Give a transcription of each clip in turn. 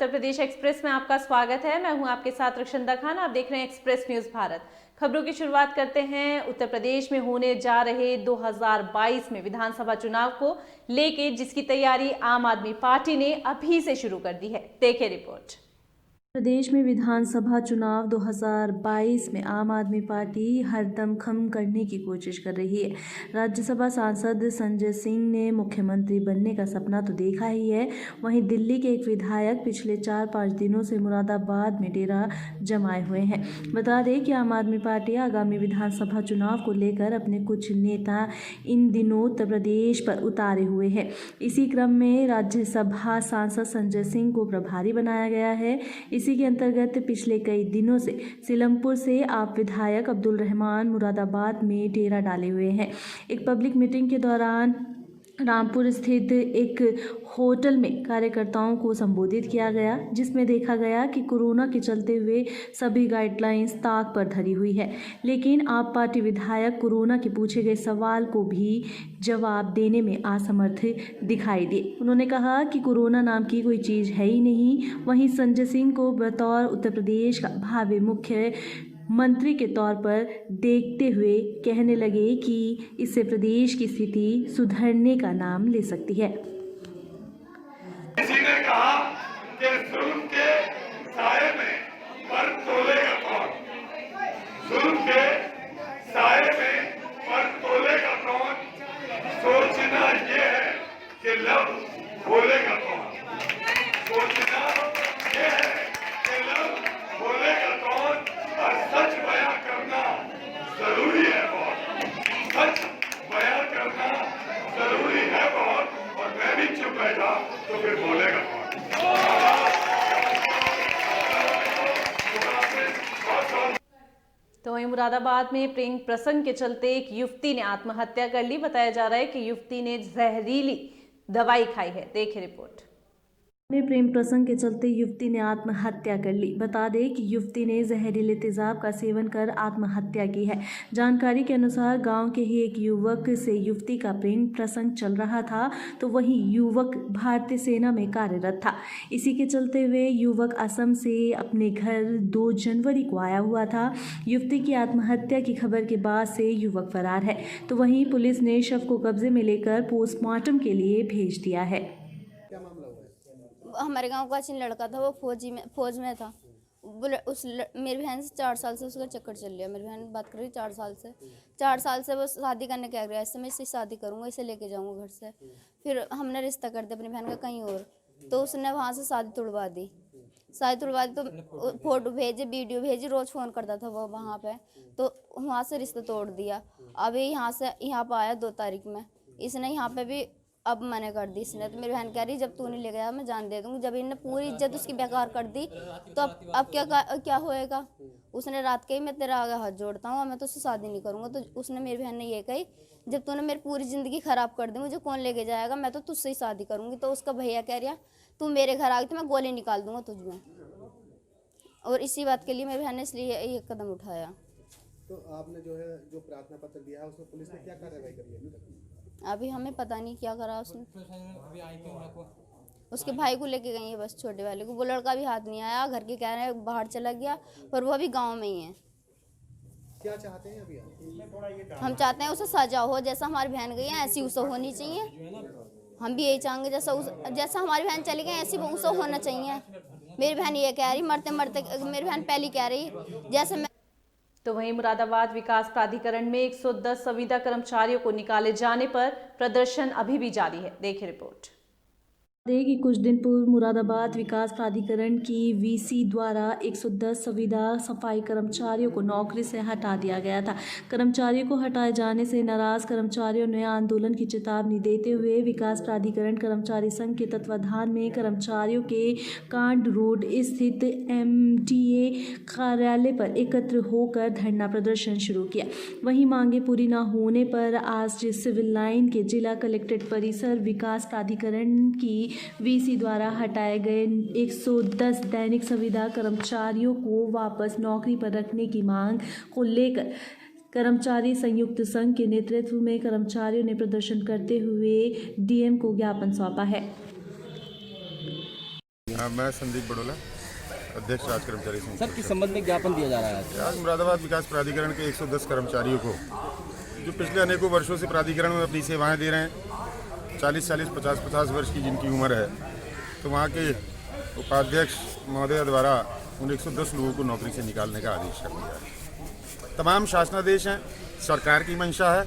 Uttar Pradesh express में आपका स्वागत है। मैं हूं आपके साथ रक्षंदा खान। आप देख रहे हैं एक्सप्रेस न्यूज भारत। खबरों की शुरुआत करते हैं उत्तर प्रदेश में होने जा रहे 2022 में विधानसभा चुनाव को लेके, जिसकी तैयारी आम आदमी पार्टी ने अभी से शुरू कर दी है। देखिए रिपोर्ट। प्रदेश में विधानसभा चुनाव 2022 में आम आदमी पार्टी हर दमखम करने की कोशिश कर रही है। राज्यसभा सांसद संजय सिंह ने मुख्यमंत्री बनने का सपना तो देखा ही है, वहीं दिल्ली के एक विधायक पिछले 4-5 दिनों से मुरादाबाद में डेरा जमाए हुए हैं। बता दें कि आम आदमी पार्टी आगामी विधानसभा चुनाव को लेकर अपने कुछ नेता इन दिनों उत्तर प्रदेश पर उतारे हुए हैं। इसी क्रम में राज्यसभा सांसद संजय सिंह को प्रभारी बनाया गया है। इसी के अंतर्गत पिछले कई दिनों से सीलमपुर से आप विधायक अब्दुल रहमान मुरादाबाद में डेरा डाले हुए हैं। एक पब्लिक मीटिंग के दौरान रामपुर स्थित एक होटल में कार्यकर्ताओं को संबोधित किया गया, जिसमें देखा गया कि कोरोना के चलते हुए सभी गाइडलाइंस ताक पर धरी हुई है, लेकिन आप पार्टी विधायक कोरोना के पूछे गए सवाल को भी जवाब देने में असमर्थ दिखाई दिए। उन्होंने कहा कि कोरोना नाम की कोई चीज़ है ही नहीं। वहीं संजय सिंह को बतौर उत्तर प्रदेश का भावी मुख्य मंत्री के तौर पर देखते हुए कहने लगे कि इससे प्रदेश की स्थिति सुधरने का नाम ले सकती है। किसी ने कहा कि जुल्म के साए में पर तोलेगा कौन, जुल्म के साए में पर तोलेगा कौन, सोचना ये है कि लब बोलेगा कौन, सोचना ये है कि लब बोलेगा कौन, और सच बयां करना जरूरी है बहुत, सच बयां करना जरूरी है बहुत, और मैं भी चुप बैठा तो फिर बोलेगा कौन। तो वहीं मुरादाबाद में प्रेम प्रसंग के चलते एक युवती ने आत्महत्या कर ली। बताया जा रहा है कि युवती ने जहरीली दवाई खाई है। देखिए रिपोर्ट। प्रेम प्रसंग के चलते युवती ने आत्महत्या कर ली। बता दें कि युवती ने जहरीले तेजाब का सेवन कर आत्महत्या की है। जानकारी के अनुसार गांव के ही एक युवक से युवती का प्रेम प्रसंग चल रहा था, तो वहीं युवक भारतीय सेना में कार्यरत था। इसी के चलते हुए युवक असम से अपने घर 2 जनवरी को आया हुआ था। युवती की आत्महत्या की खबर के बाद से युवक फरार है, तो वहीं पुलिस ने शव को कब्जे में लेकर पोस्टमार्टम के लिए भेज दिया है। हमारे गांव का चिन लड़का था, वो फौज में था। मेरी बहन से 4 साल से उसका चक्कर चल लिया। मेरी बहन बात कर रही 4 साल से वो शादी करने कह गया, ऐसे मैं इससे शादी करूंगा, इसे लेके जाऊंगा घर से। फिर हमने रिश्ता कर दिया अपनी बहन का कहीं और, तो उसने वहाँ से शादी तुड़वा दी। तो फोटो भेजे, वीडियो भेजी, रोज फोन करता था वो वहाँ पे, तो वहाँ से रिश्ता तोड़ दिया। अभी यहाँ पे आया 2 तारीख में, इसने यहाँ पे भी अब मना कर दी इसने। तो मेरी बहन कह रही जब तू नहीं ले गया मैं जान दे दूंगी। जब इन्होंने पूरी इज्जत उसकी बेकार कर दी तो अब क्या होएगा। उसने रात के ही मैं तेरा आगे हाथ जोड़ता हूँ, मैं तो उससे शादी नहीं करूँगा। तो उसने मेरी बहन ने ये कही जब तूने मेरी पूरी ज़िंदगी ख़राब कर दी, मुझे कौन लेके जाएगा, मैं तो तुझसे ही शादी करूँगी। तो उसका भैया कह रहा तू मेरे घर आ गई तो मैं गोली निकाल दूँगा तुझ में। और इसी बात के लिए मेरी बहन ने इसलिए ये कदम उठाया। तो आपने जो प्रार्थना पत्र दिया है उसमें पुलिस ने क्या कार्रवाई करी है? अभी हमें पता नहीं क्या करा उसने। उसके भाई को लेके गई है बस, छोटे वाले को। वो लड़का भी हाथ नहीं आया, घर के कह रहे हैं बाहर चला गया, पर वो अभी गांव में ही है। क्या चाहते हैं अभी आप? हम चाहते हैं उसे सजा हो, जैसा हमारी बहन गई है ऐसी उसे होनी चाहिए। हम भी यही चाहेंगे जैसा हमारी बहन चली गई ऐसी उसे होना चाहिए। मेरी बहन ये कह रही मरते मरते, मेरी बहन पहली कह रही जैसे मैं। तो वहीं मुरादाबाद विकास प्राधिकरण में 110 संविदा कर्मचारियों को निकाले जाने पर प्रदर्शन अभी भी जारी है। देखिए रिपोर्ट। कि कुछ दिन पूर्व मुरादाबाद विकास प्राधिकरण की वीसी द्वारा 110 संविदा सफाई कर्मचारियों को नौकरी से हटा दिया गया था। कर्मचारियों को हटाए जाने से नाराज कर्मचारियों ने आंदोलन की चेतावनी देते हुए विकास प्राधिकरण कर्मचारी संघ के तत्वाधान में कर्मचारियों के कांड रोड स्थित MDA कार्यालय पर एकत्र होकर धरना प्रदर्शन शुरू किया। वहीं मांगे पूरी न होने पर आज सिविल लाइन के जिला कलेक्ट्रेट परिसर विकास प्राधिकरण की वीसी द्वारा हटाए गए 110 दैनिक संविदा कर्मचारियों को वापस नौकरी पर रखने की मांग को लेकर कर्मचारी संयुक्त संघ के नेतृत्व में कर्मचारियों ने प्रदर्शन करते हुए DM को ज्ञापन सौंपा है। मैं संदीप बड़ोला, अध्यक्ष राज कर्मचारी संघ। सर, किस संबंध में ज्ञापन दिया जा रहा है? आज मुरादाबाद विकास प्राधिकरण के 110 कर्मचारियों को जो पिछले अनेकों वर्षों से प्राधिकरण में अपनी सेवाएं दे रहे हैं, 40-40, 50-50 वर्ष की जिनकी उम्र है, तो वहाँ के उपाध्यक्ष महोदय द्वारा उन 110 लोगों को नौकरी से निकालने का आदेश कर दिया है। तमाम शासनादेश हैं, सरकार की मंशा है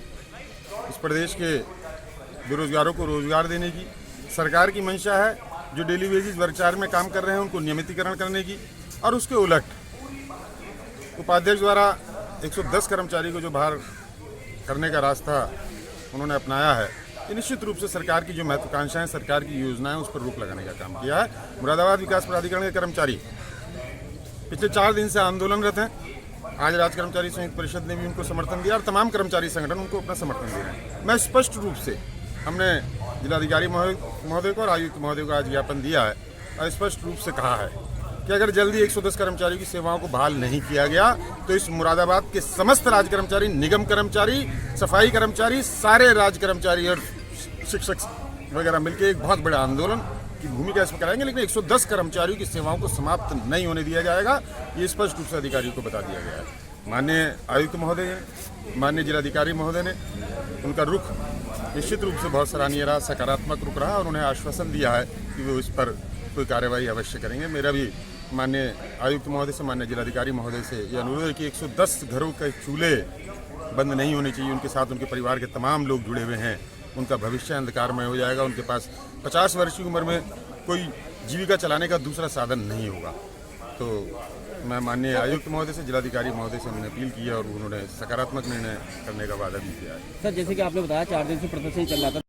इस प्रदेश के बेरोजगारों को रोजगार देने की, सरकार की मंशा है जो डेली वेजेस वर्ग 4 में काम कर रहे हैं उनको नियमितीकरण करने की, और उसके उलट उपाध्यक्ष द्वारा 110 कर्मचारी को जो बाहर करने का रास्ता उन्होंने अपनाया है, ये निश्चित रूप से सरकार की जो महत्वाकांक्षाएं, सरकार की योजनाएं, उस पर रोक लगाने का काम किया है। मुरादाबाद विकास प्राधिकरण के कर्मचारी पिछले 4 दिन से आंदोलनरत हैं। आज राज्य कर्मचारी संयुक्त परिषद ने भी उनको समर्थन दिया और तमाम कर्मचारी संगठन उनको अपना समर्थन दे रहे हैं। मैं स्पष्ट रूप से, हमने जिलाधिकारी महोदय को और आयुक्त महोदय को आज ज्ञापन दिया है और स्पष्ट रूप से कहा है कि अगर जल्दी 110 कर्मचारियों की सेवाओं को बहाल नहीं किया गया तो इस मुरादाबाद के समस्त राज्य कर्मचारी, निगम कर्मचारी, सफाई कर्मचारी, सारे राज्य कर्मचारी और शिक्षक वगैरह मिलकर एक बहुत बड़ा आंदोलन की भूमिका इसमें कराएंगे, लेकिन 110 कर्मचारियों की सेवाओं को समाप्त नहीं होने दिया जाएगा, ये स्पष्ट रूप से अधिकारियों को बता दिया गया है। माननीय आयुक्त महोदय ने, माननीय जिलाधिकारी महोदय ने, उनका रुख निश्चित रूप से बहुत सराहनीय रहा, सकारात्मक रुख रहा और उन्हें आश्वासन दिया है कि वो इस पर कोई कार्रवाई अवश्य करेंगे। मेरा भी माननीय आयुक्त महोदय से, माननीय जिलाधिकारी महोदय से ये अनुरोध है कि 110 घरों के चूल्हे बंद नहीं होने चाहिए, उनके साथ उनके परिवार के तमाम लोग जुड़े हुए हैं, उनका भविष्य अंधकारमय हो जाएगा, उनके पास 50 वर्ष की उम्र में कोई जीविका चलाने का दूसरा साधन नहीं होगा। तो मैं माननीय आयुक्त महोदय से, जिलाधिकारी महोदय से मैंने अपील की है और उन्होंने सकारात्मक निर्णय करने का वादा भी किया है। सर, जैसे कि आपने बताया 4 दिन से प्रदर्शन चल रहा था,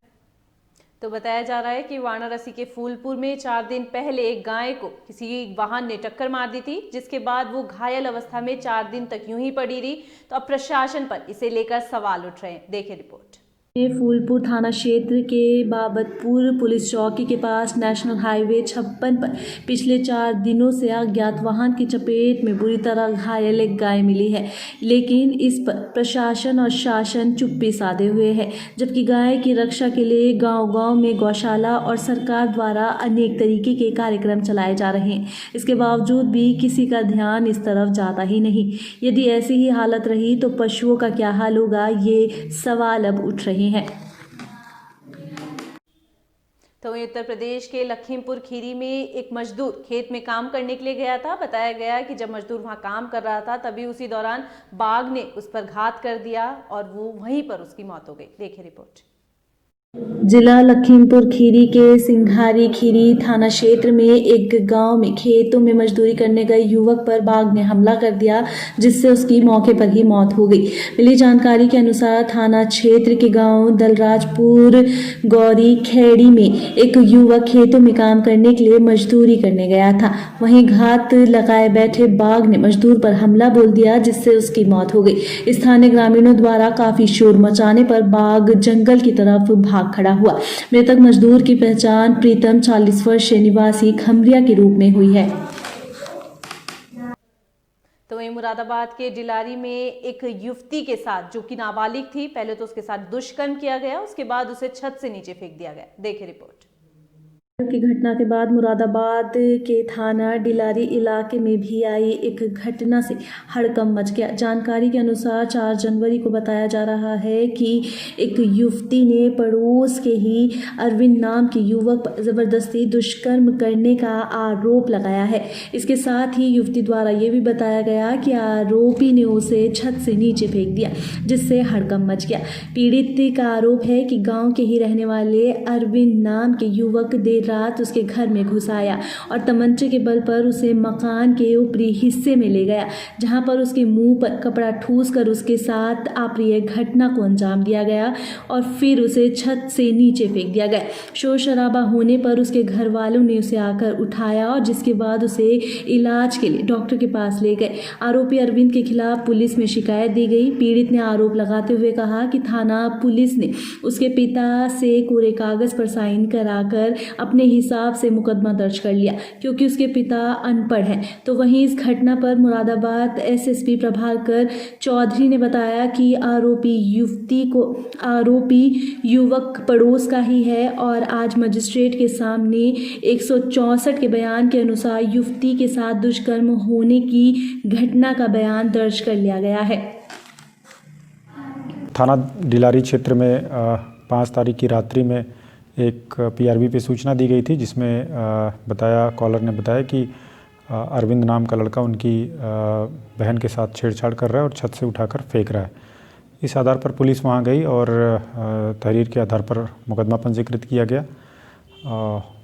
तो बताया जा रहा है कि वाराणसी के फूलपुर में 4 दिन पहले एक गाय को किसी वाहन ने टक्कर मार दी थी, जिसके बाद वो घायल अवस्था में 4 दिन तक यूं ही पड़ी रही। तो अब प्रशासन पर इसे लेकर सवाल उठ रहे हैं। देखिए रिपोर्ट। फूलपुर थाना क्षेत्र के बाबतपुर पुलिस चौकी के पास नेशनल हाईवे 56 पर पिछले 4 दिनों से अज्ञात वाहन की चपेट में बुरी तरह घायल एक गाय मिली है, लेकिन इस पर प्रशासन और शासन चुप्पी साधे हुए है, जबकि गाय की रक्षा के लिए गांव-गांव में गौशाला और सरकार द्वारा अनेक तरीके के कार्यक्रम चलाए जा रहे हैं। इसके बावजूद भी किसी का ध्यान इस तरफ जाता ही नहीं। यदि ऐसी ही हालत रही तो पशुओं का क्या हाल होगा, ये सवाल अब उठ रहे हैं। तो उत्तर प्रदेश के लखीमपुर खीरी में एक मजदूर खेत में काम करने के लिए गया था। बताया गया कि जब मजदूर वहां काम कर रहा था तभी उसी दौरान बाघ ने उस पर घात कर दिया और वो वहीं पर उसकी मौत हो गई। देखिए रिपोर्ट। जिला लखीमपुर खीरी के सिंघारी खीरी थाना क्षेत्र में एक गांव में खेतों में मजदूरी करने गए युवक पर बाघ ने हमला कर दिया, जिससे उसकी मौके पर ही मौत हो गई। मिली जानकारी के अनुसार थाना क्षेत्र के गांव दलराजपुर गौरी खेड़ी में एक युवक खेतों में काम करने के लिए मजदूरी करने गया था। वहीं घात लगाए बैठे बाघ ने मजदूर पर हमला बोल दिया, जिससे उसकी मौत हो गई। स्थानीय ग्रामीणों द्वारा काफी शोर मचाने पर बाघ जंगल की तरफ भाग खड़ा हुआ। मृतक मजदूर की पहचान प्रीतम 40 वर्षीय निवासी खमरिया के रूप में हुई है। तो वहीं मुरादाबाद के डिलारी में एक युवती के साथ, जो कि नाबालिग थी, पहले तो उसके साथ दुष्कर्म किया गया, उसके बाद उसे छत से नीचे फेंक दिया गया। देखिए रिपोर्ट। की घटना के बाद मुरादाबाद के थाना डिलारी इलाके में भी आई एक घटना से हड़कंप मच गया। जानकारी के अनुसार 4 जनवरी को बताया जा रहा है कि एक युवती ने पड़ोस के ही अरविंद नाम के युवक पर जबरदस्ती दुष्कर्म करने का आरोप लगाया है। इसके साथ ही युवती द्वारा ये भी बताया गया कि आरोपी ने उसे छत से नीचे फेंक दिया, जिससे हड़कंप मच गया। पीड़ित का आरोप है कि गाँव के ही रहने वाले अरविंद नाम के युवक देर रात उसके घर में घुस आया और तमंचे के बल पर उसे मकान के ऊपरी हिस्से में ले गया, जहां पर उसके मुंह पर कपड़ा ठूस कर उसके साथ अप्रिय घटना को अंजाम दिया गया और फिर उसे छत से नीचे फेंक दिया गया। शोर शराबा होने पर उसके घर वालों ने उसे आकर उठाया और जिसके बाद उसे इलाज के लिए डॉक्टर के पास ले गए। आरोपी अरविंद के खिलाफ पुलिस में शिकायत दी गई। पीड़ित ने आरोप लगाते हुए कहा कि थाना पुलिस ने उसके पिता से कोरे कागज पर साइन कराकर अपने अपने हिसाब से मुकदमा दर्ज कर लिया क्योंकि उसके पिता अनपढ़ हैं। तो वहीं इस घटना पर मुरादाबाद एसएसपी प्रभाकर चौधरी ने बताया कि आरोपी युवक पड़ोस का ही है और आज मजिस्ट्रेट के सामने 164 के बयान के अनुसार युवती के साथ दुष्कर्म होने की घटना का बयान दर्ज कर लिया गया है। थाना डिलारी क्षेत्र में 5 तारीख की रात्रि में एक पीआरबी पे सूचना दी गई थी जिसमें कॉलर ने बताया कि अरविंद नाम का लड़का उनकी बहन के साथ छेड़छाड़ कर रहा है और छत से उठाकर फेंक रहा है। इस आधार पर पुलिस वहां गई और तहरीर के आधार पर मुकदमा पंजीकृत किया गया।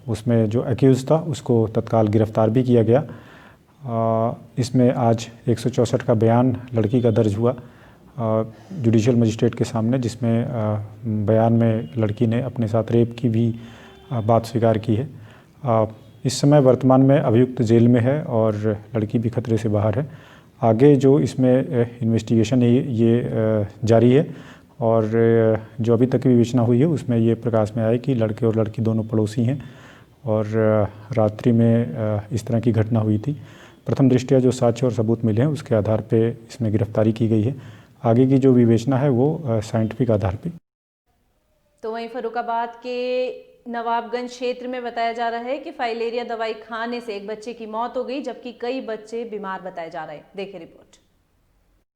उसमें जो एक्यूज़ था उसको तत्काल गिरफ्तार भी किया गया। इसमें आज 164 का बयान लड़की का दर्ज हुआ जुडिशियल मजिस्ट्रेट के सामने, जिसमें बयान में लड़की ने अपने साथ रेप की भी बात स्वीकार की है। इस समय वर्तमान में अभियुक्त जेल में है और लड़की भी खतरे से बाहर है। आगे जो इसमें इन्वेस्टिगेशन है ये जारी है और जो अभी तक की विवेचना हुई है उसमें ये प्रकाश में आया कि लड़के और लड़की दोनों पड़ोसी हैं और रात्रि में इस तरह की घटना हुई थी। प्रथम दृष्टया जो साक्ष्य और सबूत मिले हैं उसके आधार पे इसमें गिरफ्तारी की गई है। आगे की जो विवेचना है वो साइंटिफिक आधार पे। तो वहीं फर्रुखाबाद के नवाबगंज क्षेत्र में बताया जा रहा है कि फाइलेरिया दवाई खाने से एक बच्चे की मौत हो गई जबकि कई बच्चे बीमार बताए जा रहे हैं। देखिए रिपोर्ट।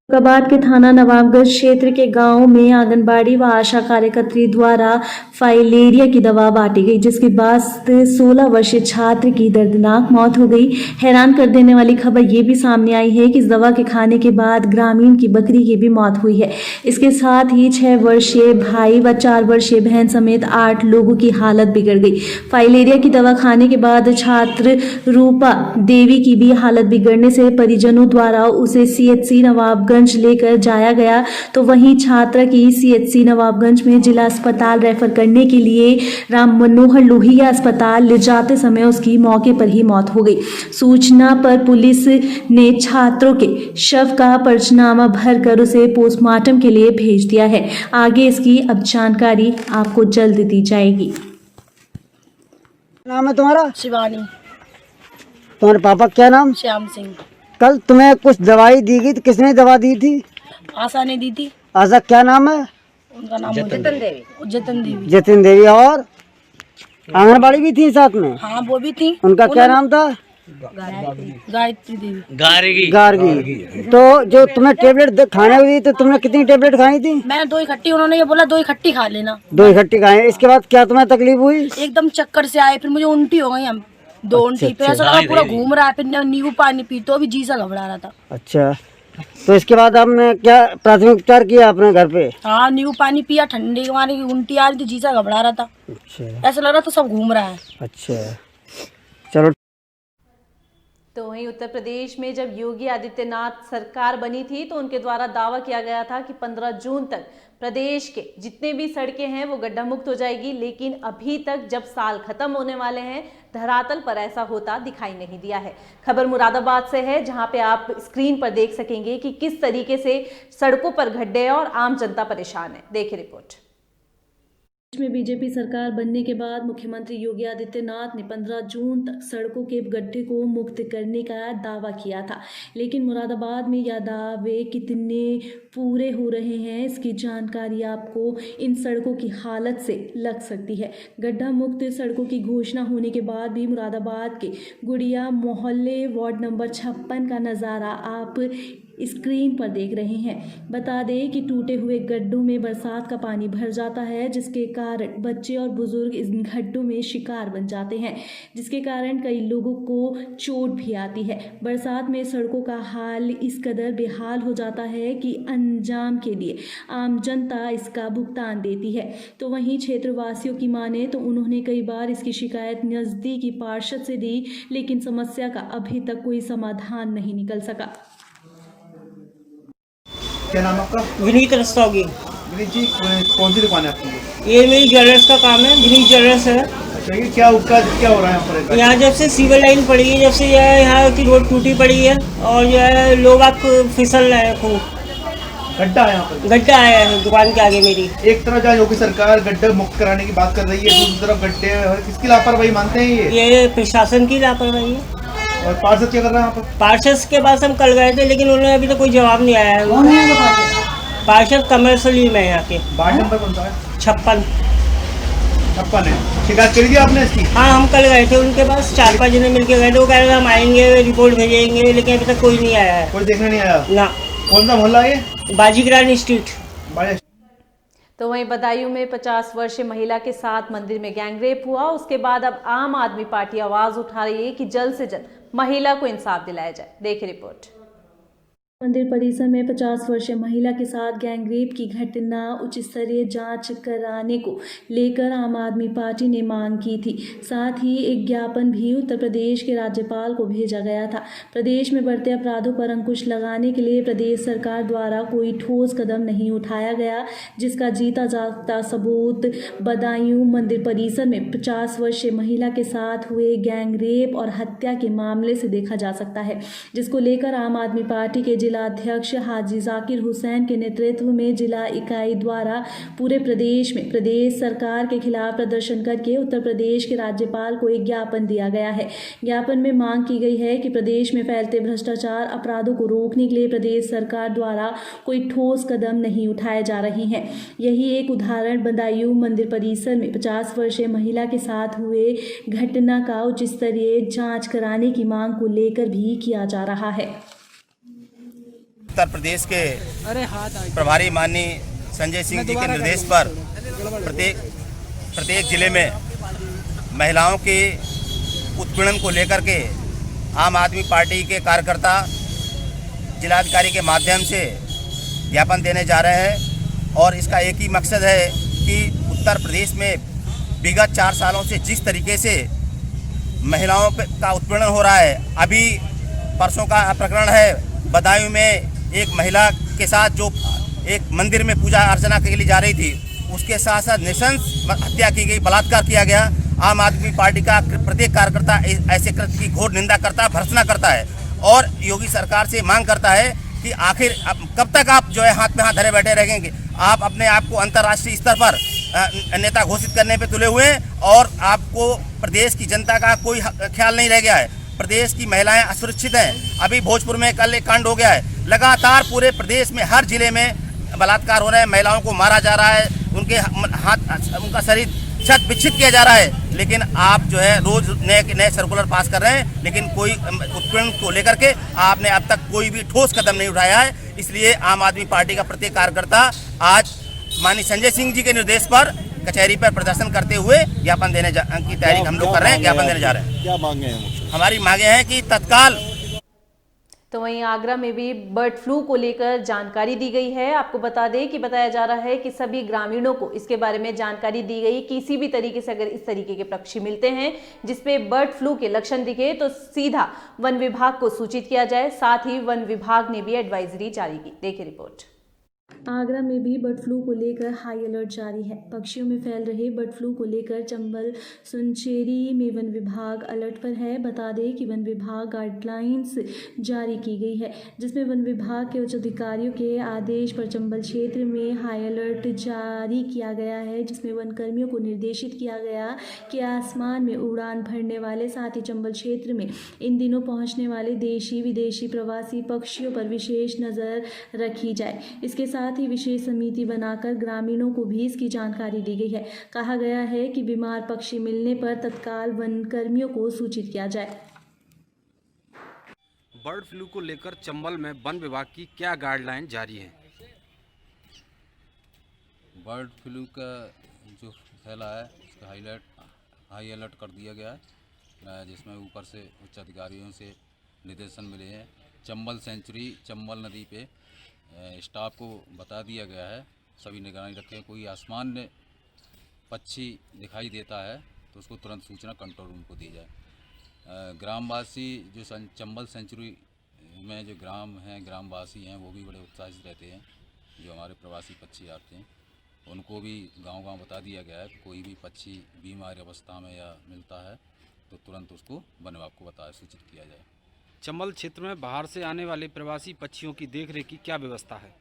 फर्रुखाबाद के थाना नवाबगंज क्षेत्र के गांव में आंगनबाड़ी व आशा कार्यकर्त्री द्वारा फाइलेरिया की दवा बांटी गई जिसके बाद 16 वर्षीय छात्र की दर्दनाक मौत हो गई। हैरान कर देने वाली खबर ये भी सामने आई है कि इस दवा के खाने के बाद ग्रामीण की बकरी की भी मौत हुई है। इसके साथ ही 6 वर्षीय भाई व 4 वर्षीय बहन समेत 8 लोगों की हालत बिगड़ गई। फाइलेरिया की दवा खाने के बाद छात्र रूपा देवी की भी हालत बिगड़ने से परिजनों द्वारा उसे सीएचसी नवाबगंज लेकर जाया गया। तो वहीं छात्रा की सीएचसी नवाबगंज में जिला अस्पताल रेफर करने के लिए राम मनोहर लोहिया अस्पताल ले जाते समय उसकी मौके पर ही मौत हो गई। सूचना पर पुलिस ने छात्रों के शव का पंचनामा भरकर उसे पोस्टमार्टम के लिए भेज दिया है। आगे इसकी अब जानकारी आपको जल्द दी जाएगी। नाम है तुम्हारा? शिवानी। तुम्हारे पापा क्या नाम? श्याम सिंह। कल तुम्हें कुछ दवाई दी गई, किसने दवा दी थी? आशा ने दी थी। आशा क्या नाम है? उनका नाम जतन देवी। जतिन देवी। और आंगनबाड़ी भी थी साथ में? हाँ वो भी थी। उनका क्या नाम था? गायत्री देवी। गार्गी। तो जो तुम्हें टेबलेट खाने को दी तो तुमने कितनी टेबलेट खाई थी? मैंने 2 इकट्ठी, उन्होंने ये बोला 2 इकट्ठी खा लेना। 2 इकट्ठी खाए। इसके बाद क्या तुम्हें तकलीफ हुई? एकदम चक्कर से आए, फिर मुझे उल्टी हो गई। हम 2 उल्टी पे ऐसा लगा पूरा घूम रहा है। फिर नींबू पानी पी तो भी जी सा घबरा रहा था। अच्छा, तो इसके बाद आपने क्या प्राथमिक उपचार किया अपने घर पे? हाँ नींबू पानी पिया, ठंडी के मारे उल्टी आ रही थी, जी सा घबरा रहा था। अच्छा, ऐसा लग रहा था सब घूम रहा है। अच्छा चलो। तो वहीं उत्तर प्रदेश में जब योगी आदित्यनाथ सरकार बनी थी तो उनके द्वारा दावा किया गया था कि 15 जून तक प्रदेश के जितने भी सड़कें हैं वो गड्ढा मुक्त हो जाएगी, लेकिन अभी तक जब साल खत्म होने वाले हैं धरातल पर ऐसा होता दिखाई नहीं दिया है। खबर मुरादाबाद से है जहां पे आप स्क्रीन पर देख सकेंगे कि किस तरीके से सड़कों पर गड्ढे और आम जनता परेशान है। देखिए रिपोर्ट। प्रदेश में बीजेपी सरकार बनने के बाद मुख्यमंत्री योगी आदित्यनाथ ने 15 जून तक सड़कों के गड्ढे को मुक्त करने का दावा किया था, लेकिन मुरादाबाद में यह दावे कितने पूरे हो रहे हैं इसकी जानकारी आपको इन सड़कों की हालत से लग सकती है। गड्ढा मुक्त सड़कों की घोषणा होने के बाद भी मुरादाबाद के गुड़िया मोहल्ले वार्ड नंबर 56 का नज़ारा आप स्क्रीन पर देख रहे हैं। बता दें कि टूटे हुए गड्ढों में बरसात का पानी भर जाता है जिसके कारण बच्चे और बुजुर्ग इन गड्ढों में शिकार बन जाते हैं, जिसके कारण कई लोगों को चोट भी आती है। बरसात में सड़कों का हाल इस कदर बेहाल हो जाता है कि अंजाम के लिए आम जनता इसका भुगतान देती है। तो वहीं क्षेत्रवासियों की माने तो उन्होंने कई बार इसकी शिकायत नज़दीकी पार्षद से दी, लेकिन समस्या का अभी तक कोई समाधान नहीं निकल सका। क्या नाम आपका? विनीत रस्तोगी। विनीत जी, कौन सी दुकान है आपकी? ये मेरी ज्वेलर्स का काम है, विनीत ज्वेलर्स है। अच्छा, ये क्या हो रहा है यहाँ पर? यहाँ जब से सीवर लाइन पड़ी है, जब से यहाँ की रोड टूटी पड़ी है और जो है लोग आप फिसल रहे हैं खूब। गड्ढा है यहाँ पर। गड्ढा है दुकान के आगे मेरी। एक तरफ जहाँ योगी सरकार गड्ढे मुक्त कराने की बात कर रही है, दूसरी तरफ गड्ढे, किसकी लापरवाही मानते हैं ये प्रशासन की लापरवाही है। और पार्षद क्या कर रहा है यहाँ पर? पार्षद के पास हम कल गए थे, लेकिन उन्होंने अभी तो कोई जवाब नहीं आया है। पार्षद कमर्शियली में यहाँ के। वार्ड नंबर कौन सा है? 56 है। शिकायत करी थी आपने इसकी? हाँ, हम कल गए थे उनके पास, 4-5 जने मिलके गए थे। वो कह रहे थे हम आएंगे, रिपोर्ट भेजेंगे, लेकिन अभी तक कोई नहीं आया है। कोई देखने नहीं आया ना। कौन सा मोहल्ला है? बाजीग्रान स्ट्रीट। तो वहीं बदायूं में 50 वर्षीय महिला के साथ मंदिर में गैंगरेप हुआ। उसके बाद अब आम आदमी पार्टी आवाज उठा रही है कि जल्द से जल्द महिला को इंसाफ दिलाया जाए। देखिए रिपोर्ट। मंदिर परिसर में 50 वर्षीय महिला के साथ गैंगरेप की घटना उच्च स्तरीय जांच कराने को लेकर आम आदमी पार्टी ने मांग की थी। साथ ही एक ज्ञापन भी उत्तर प्रदेश के राज्यपाल को भेजा गया था। प्रदेश में बढ़ते अपराधों पर अंकुश लगाने के लिए प्रदेश सरकार द्वारा कोई ठोस कदम नहीं उठाया गया, जिसका जीता जागता सबूत बदायूं मंदिर परिसर में 50 वर्षीय महिला के साथ हुए गैंगरेप और हत्या के मामले से देखा जा सकता है, जिसको लेकर आम आदमी पार्टी के जिलाध्यक्ष हाजी जाकिर हुसैन के नेतृत्व में जिला इकाई द्वारा पूरे प्रदेश में प्रदेश सरकार के खिलाफ प्रदर्शन करके उत्तर प्रदेश के राज्यपाल को एक ज्ञापन दिया गया है। ज्ञापन में मांग की गई है कि प्रदेश में फैलते भ्रष्टाचार अपराधों को रोकने के लिए प्रदेश सरकार द्वारा कोई ठोस कदम नहीं उठाए जा रहे हैं। यही एक उदाहरण बदायूं मंदिर परिसर में 50 वर्षीय महिला के साथ हुए घटना का उच्च स्तरीय जांच कराने की मांग को लेकर भी किया जा रहा है। उत्तर प्रदेश के प्रभारी माननीय संजय सिंह जी के निर्देश पर प्रत्येक जिले में महिलाओं के उत्पीड़न को लेकर के आम आदमी पार्टी के कार्यकर्ता जिलाधिकारी के माध्यम से ज्ञापन देने जा रहे हैं। और इसका एक ही मकसद है कि उत्तर प्रदेश में विगत 4 सालों से जिस तरीके से महिलाओं का उत्पीड़न हो रहा है, अभी परसों का प्रकरण है बदायूं में एक महिला के साथ जो एक मंदिर में पूजा अर्चना के लिए जा रही थी, उसके साथ साथ नृशंस हत्या की गई, बलात्कार किया गया। आम आदमी पार्टी का प्रत्येक कार्यकर्ता ऐसे कृत्य की घोर निंदा करता है, भर्त्सना करता है और योगी सरकार से मांग करता है कि आखिर कब तक आप जो है हाथ में हाथ धरे बैठे रहेंगे। आप अपने आप को अंतर्राष्ट्रीय स्तर पर नेता घोषित करने पे तुले हुए हैं और आपको प्रदेश की जनता का कोई ख्याल नहीं रह गया है। प्रदेश की महिलाएं असुरक्षित हैं। अभी भोजपुर में कल एक कांड हो गया है। लगातार पूरे प्रदेश में हर जिले में बलात्कार हो रहे हैं, महिलाओं को मारा जा रहा है, उनका शरीर छत विच्छित किया जा रहा है। लेकिन आप जो है रोज नए सर्कुलर पास कर रहे हैं, लेकिन कोई उत्पीड़न को लेकर के आपने अब तक कोई भी ठोस कदम नहीं उठाया है। इसलिए आम आदमी पार्टी का प्रत्येक कार्यकर्ता आज माननीय संजय सिंह जी के निर्देश पर कचहरी पर प्रदर्शन करते हुए ज्ञापन देने की तैयारी हम लोग कर रहे हैं, ज्ञापन देने जा रहे हैं। क्या मांगे हैं? हमारी मांगे हैं कि तत्काल। तो वहीं आगरा में भी बर्ड फ्लू को लेकर जानकारी दी गई है। आपको बता दें कि बताया जा रहा है कि सभी ग्रामीणों को इसके बारे में जानकारी दी गई। किसी भी तरीके से अगर इस तरीके के पक्षी मिलते हैं जिसपे बर्ड फ्लू के लक्षण दिखे तो सीधा वन विभाग को सूचित किया जाए। साथ ही वन विभाग ने भी एडवाइजरी जारी की। देखिए रिपोर्ट। आगरा में भी बर्ड फ्लू को लेकर हाई अलर्ट जारी है। पक्षियों में फैल रहे बर्ड फ्लू को लेकर चंबल सुनचेरी में वन विभाग अलर्ट पर है। बता दें कि वन विभाग गाइडलाइंस जारी की गई है, जिसमें वन विभाग के उच्च अधिकारियों के आदेश पर चंबल क्षेत्र में हाई अलर्ट जारी किया गया है, जिसमें वन कर्मियों को निर्देशित किया गया कि आसमान में उड़ान भरने वाले, साथ ही चंबल क्षेत्र में इन दिनों पहुँचने वाले देशी विदेशी प्रवासी पक्षियों पर विशेष नज़र रखी जाए। इसके साथ ही विशेष समिति बनाकर ग्रामीणों को भी इसकी जानकारी दी गई है। कहा गया है कि बीमार पक्षी मिलने पर तत्काल वन कर्मियों को सूचित किया जाए। बर्ड फ्लू को लेकर चंबल में वन विभाग की क्या गाइडलाइन जारी है? बर्ड फ्लू का जो फैला है उसका हाई अलर्ट कर दिया गया है, जिसमें ऊपर से उच्च अधिकारियों से निर्देशन मिले हैं। चंबल सेंचुरी चंबल नदी पे स्टाफ को बता दिया गया है, सभी निगरानी रखें। कोई आसमान में पक्षी दिखाई देता है तो उसको तुरंत सूचना कंट्रोल रूम को दी जाए। ग्रामवासी जो चंबल सेंचुरी में जो ग्रामवासी हैं वो भी बड़े उत्साहित रहते हैं। जो हमारे प्रवासी पक्षी आते हैं उनको भी गांव-गांव बता दिया गया है कि कोई भी पक्षी बीमार अवस्था में या मिलता है तो तुरंत उसको वन विभाग को सूचित किया जाए। चंबल क्षेत्र में बाहर से आने वाले प्रवासी पक्षियों की देखरेख की क्या व्यवस्था है?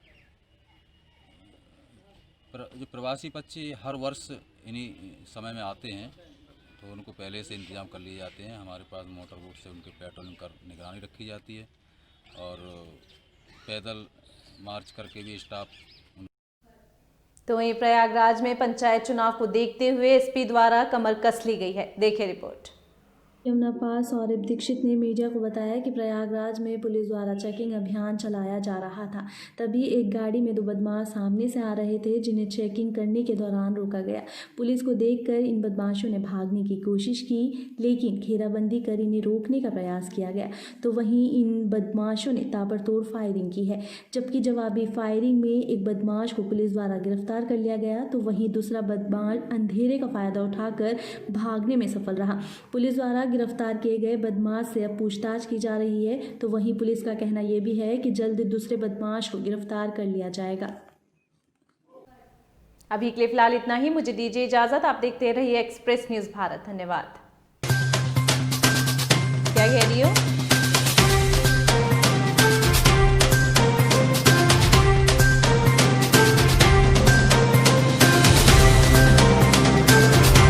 जो प्रवासी पक्षी हर वर्ष इन्हीं समय में आते हैं, तो उनको पहले से इंतजाम कर लिए जाते हैं। हमारे पास मोटर बोट से उनके पेट्रोलिंग कर निगरानी रखी जाती है और पैदल मार्च करके भी स्टाफ। तो वहीं प्रयागराज में पंचायत चुनाव को देखते हुए एसपी द्वारा कमर कस ली गई है। देखिए रिपोर्ट। यमुना पास सौरभ दीक्षित ने मीडिया को बताया कि प्रयागराज में पुलिस द्वारा चेकिंग अभियान चलाया जा रहा था। तभी एक गाड़ी में 2 बदमाश सामने से आ रहे थे, जिन्हें चेकिंग करने के दौरान रोका गया। पुलिस को देखकर इन बदमाशों ने भागने की कोशिश की, लेकिन घेराबंदी कर इन्हें रोकने का प्रयास किया गया। तो वहीं इन बदमाशों ने ताबड़तोड़ फायरिंग की है, जबकि जवाबी फायरिंग में एक बदमाश को पुलिस द्वारा गिरफ्तार कर लिया गया। तो वहीं दूसरा बदमाश अंधेरे का फायदा उठाकर भागने में सफल रहा। पुलिस द्वारा गिरफ्तार किए गए बदमाश से अब पूछताछ की जा रही है। तो वहीं पुलिस का कहना यह भी है कि जल्द दूसरे बदमाश को गिरफ्तार कर लिया जाएगा। अभी के लिए फिलहाल इतना ही। मुझे दीजिए इजाजत। आप देखते रहिए एक्सप्रेस न्यूज भारत। धन्यवाद। क्या कह रही हो?